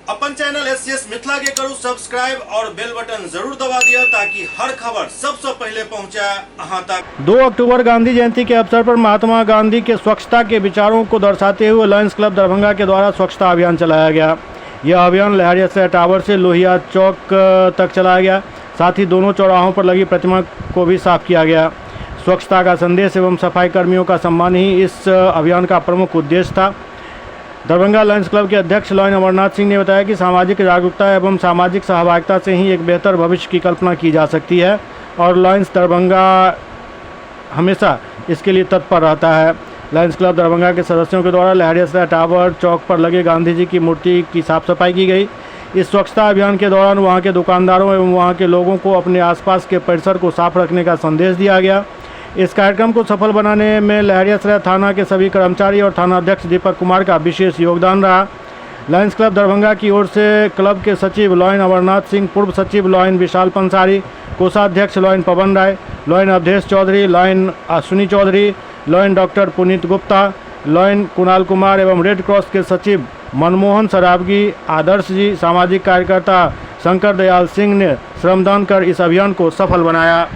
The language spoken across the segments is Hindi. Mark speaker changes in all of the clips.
Speaker 1: अपन चैनल एससीएस मिथिला के करू सब्सक्राइब और बेल बटन जरूर दबा दिया ताकि हर खबर सबसे पहले पहुंचे अहां तक।
Speaker 2: 2 अक्टूबर गांधी जयंती के अवसर पर महात्मा गांधी के स्वच्छता के विचारों को दर्शाते हुए लायंस क्लब दरभंगा के द्वारा स्वच्छता अभियान चलाया गया। यह अभियान लहरिया टावर से लोहिया चौक तक चलाया गया। साथ ही दोनों चौराहों पर लगी प्रतिमा को भी साफ किया गया। स्वच्छता का संदेश एवं सफाई कर्मियों का सम्मान ही इस अभियान का प्रमुख उद्देश्य था। दरभंगा लायंस क्लब के अध्यक्ष लॉयन अमरनाथ सिंह ने बताया कि सामाजिक जागरूकता एवं सामाजिक सहभागिता से ही एक बेहतर भविष्य की कल्पना की जा सकती है और लायंस दरभंगा हमेशा इसके लिए तत्पर रहता है। लायंस क्लब दरभंगा के सदस्यों के द्वारा लहरिया टावर चौक पर लगे गांधी जी की मूर्ति की साफ सफाई की गई। इस स्वच्छता अभियान के दौरान वहां के दुकानदारों एवं वहां के लोगों को अपने आसपास के परिसर को साफ रखने का संदेश दिया गया। इस कार्यक्रम को सफल बनाने में लहरिया थाना के सभी कर्मचारी और थाना अध्यक्ष दीपक कुमार का विशेष योगदान रहा। लायंस क्लब दरभंगा की ओर से क्लब के सचिव लॉयन अमरनाथ सिंह, पूर्व सचिव लॉयन विशाल पंसारी, कोषाध्यक्ष lion Pawan Rai, lion Awadhesh Chaudhary, lion Ashwini Chaudhary, lion doctor Puneet Gupta, lion Kunal Kumar एवं रेड क्रॉस के सचिव मनमोहन सरावगी, आदर्श जी, सामाजिक कार्यकर्ता शंकर दयाल सिंह ने श्रमदान कर इस अभियान को सफल बनाया।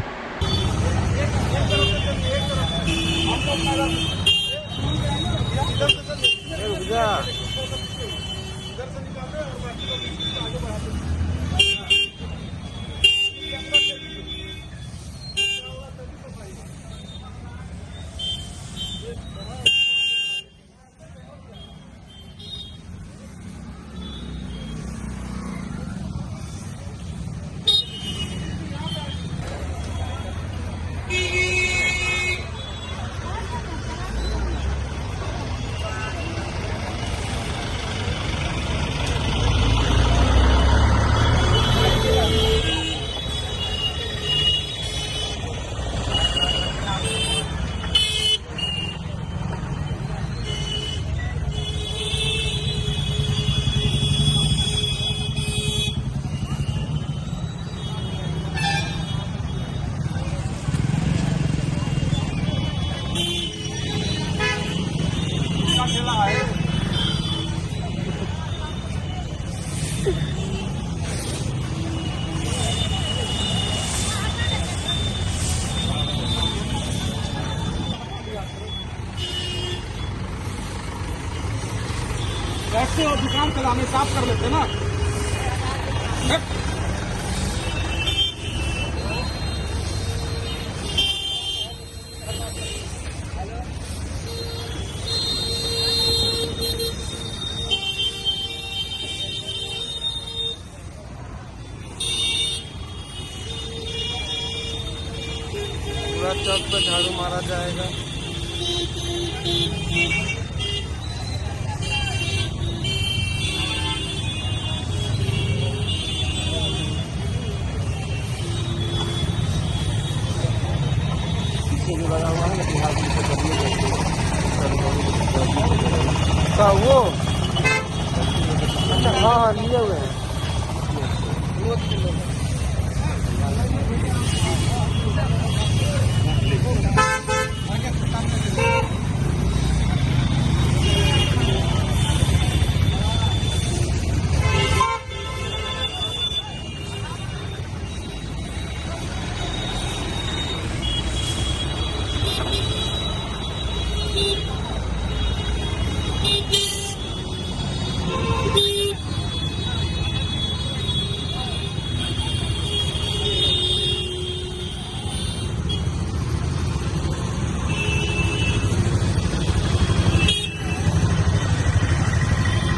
Speaker 3: ऐसे और दुकान चलाने साफ कर लेते ना।
Speaker 4: पूरा चौक पे झाड़ू मारा जाएगा। लगा हुआ है लेकिन आदमी से वो अच्छा हाँ लिए हुए हैं।